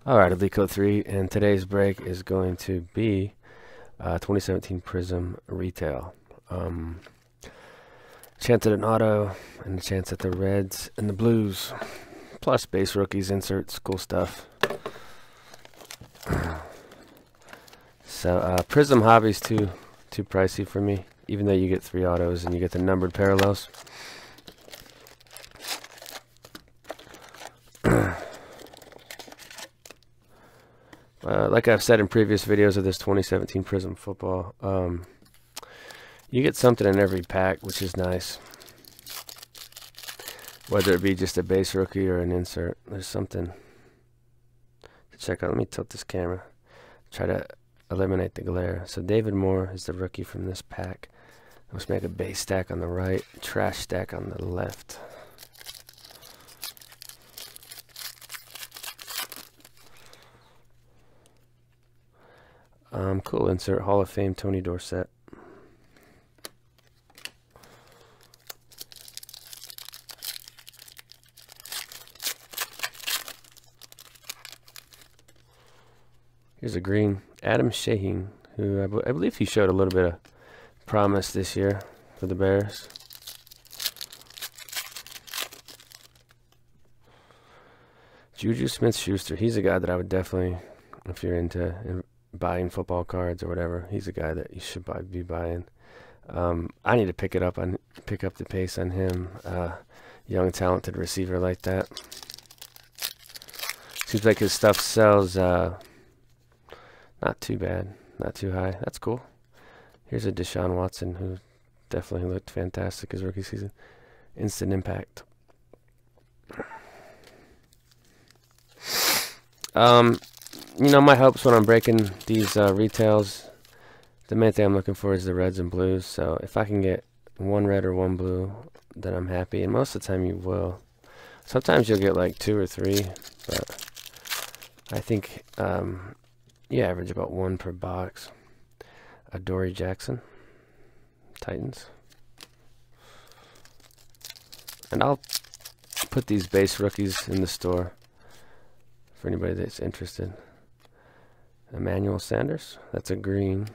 Alright, Alico 3, and today's break is going to be 2017 Prizm Retail. Chance at an auto, and a chance at the reds and the blues. Plus base rookies, inserts, cool stuff. So Prizm Hobby's too pricey for me, even though you get 3 autos and you get the numbered parallels. Like I've said in previous videos of this 2017 Prizm football, you get something in every pack, which is nice. Whether it be just a base rookie or an insert, there's something to check out. Let me tilt this camera, try to eliminate the glare. So David Moore is the rookie from this pack. Let's make a base stack on the right, trash stack on the left. Cool insert, Hall of Fame Tony Dorsett. Here's a green, Adam Shaheen, who I believe he showed a little bit of promise this year for the Bears. Juju Smith-Schuster, he's a guy that I would definitely, if you're into buying football cards or whatever, he's a guy that you should be buying. I need to pick up the pace on him. Young, talented receiver like that. Seems like his stuff sells not too bad, not too high. That's cool. Here's a Deshaun Watson who definitely looked fantastic his rookie season. Instant impact. You know, my hopes when I'm breaking these retails, the main thing I'm looking for is the reds and blues. So if I can get one red or one blue, then I'm happy. And most of the time you will. Sometimes you'll get like 2 or 3, but I think you average about 1 per box. Adoree Jackson, Titans. And I'll put these base rookies in the store for anybody that's interested. Emmanuel Sanders, that's a green.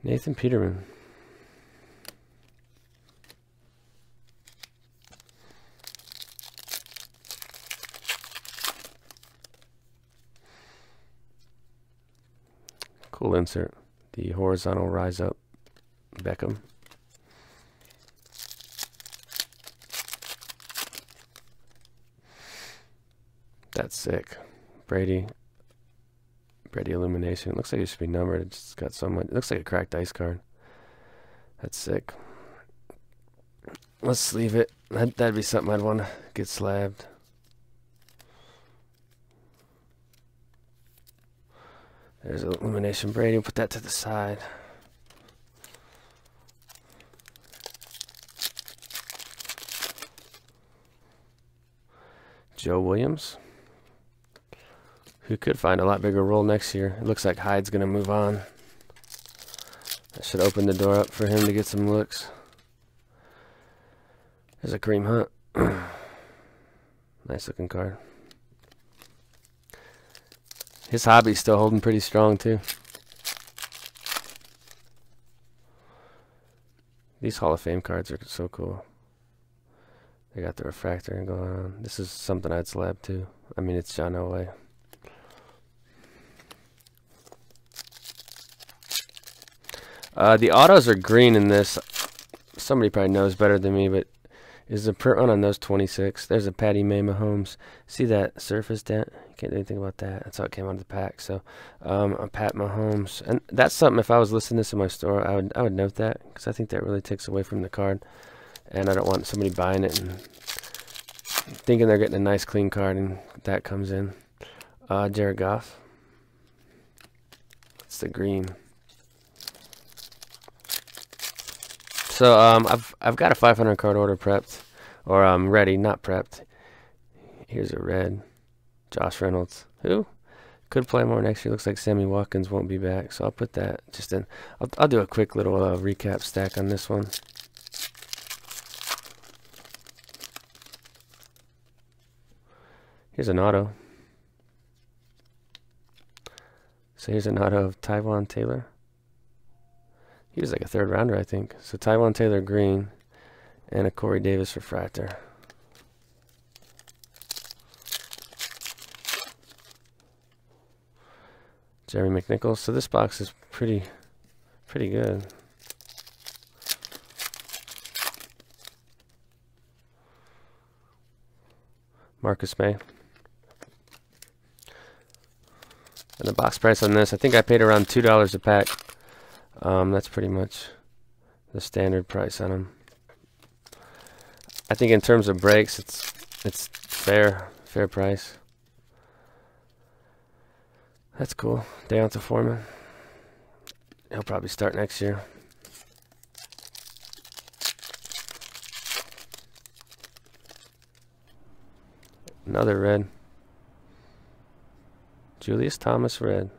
Nathan Peterman. Cool insert. The horizontal rise up Beckham. That's sick. Brady illumination. It looks like it should be numbered. It's got so much. It looks like a cracked ice card. That's sick. Let's sleeve it. That'd be something I'd want to get slabbed. There's illumination Brady. We'll put that to the side. Joe Williams, who could find a lot bigger role next year. It looks like Hyde's going to move on. That should open the door up for him to get some looks. There's a Kareem Hunt. Nice looking card. His hobby's still holding pretty strong too. These Hall of Fame cards are so cool. They got the refractor going on. This is something I'd slab too. I mean, it's John Elway. The autos are green in this. Somebody probably knows better than me, but is the print run on those 26? There's a Patty May Mahomes. See that surface dent? You can't do anything about that. That's how it came out of the pack. So, a Pat Mahomes, and that's something. If I was listing this in my store, I would note that because I think that really takes away from the card, and I don't want somebody buying it and thinking they're getting a nice clean card and that comes in. Jared Goff. It's the green. So I've got a 500 card order prepped, or ready, not prepped. Here's a red, Josh Reynolds, who could play more next year. Looks like Sammy Watkins won't be back, so I'll put that just in. I'll do a quick little recap stack on this one. Here's an auto. So here's an auto of Tywan Taylor. He was like a third rounder, I think. So Tywan Taylor green and a Corey Davis refractor. Jeremy McNichols. So this box is pretty good. Marcus May. And the box price on this, I think I paid around $2 a pack. That's pretty much the standard price on them. I think in terms of breaks, it's fair price. That's cool. Deonta Foreman. He'll probably start next year. Another red. Julius Thomas red.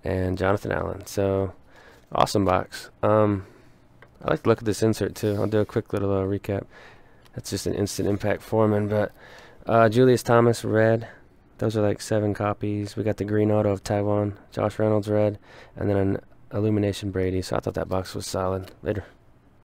And Jonathan Allen. So, awesome box. I like to look at this insert too. I'll do a quick little recap. That's just an instant impact Foreman, but Julius Thomas red. Those are like 7 copies. We got the green auto of Tywan, Josh Reynolds red, and then an Illumination Brady. So I thought that box was solid. Later.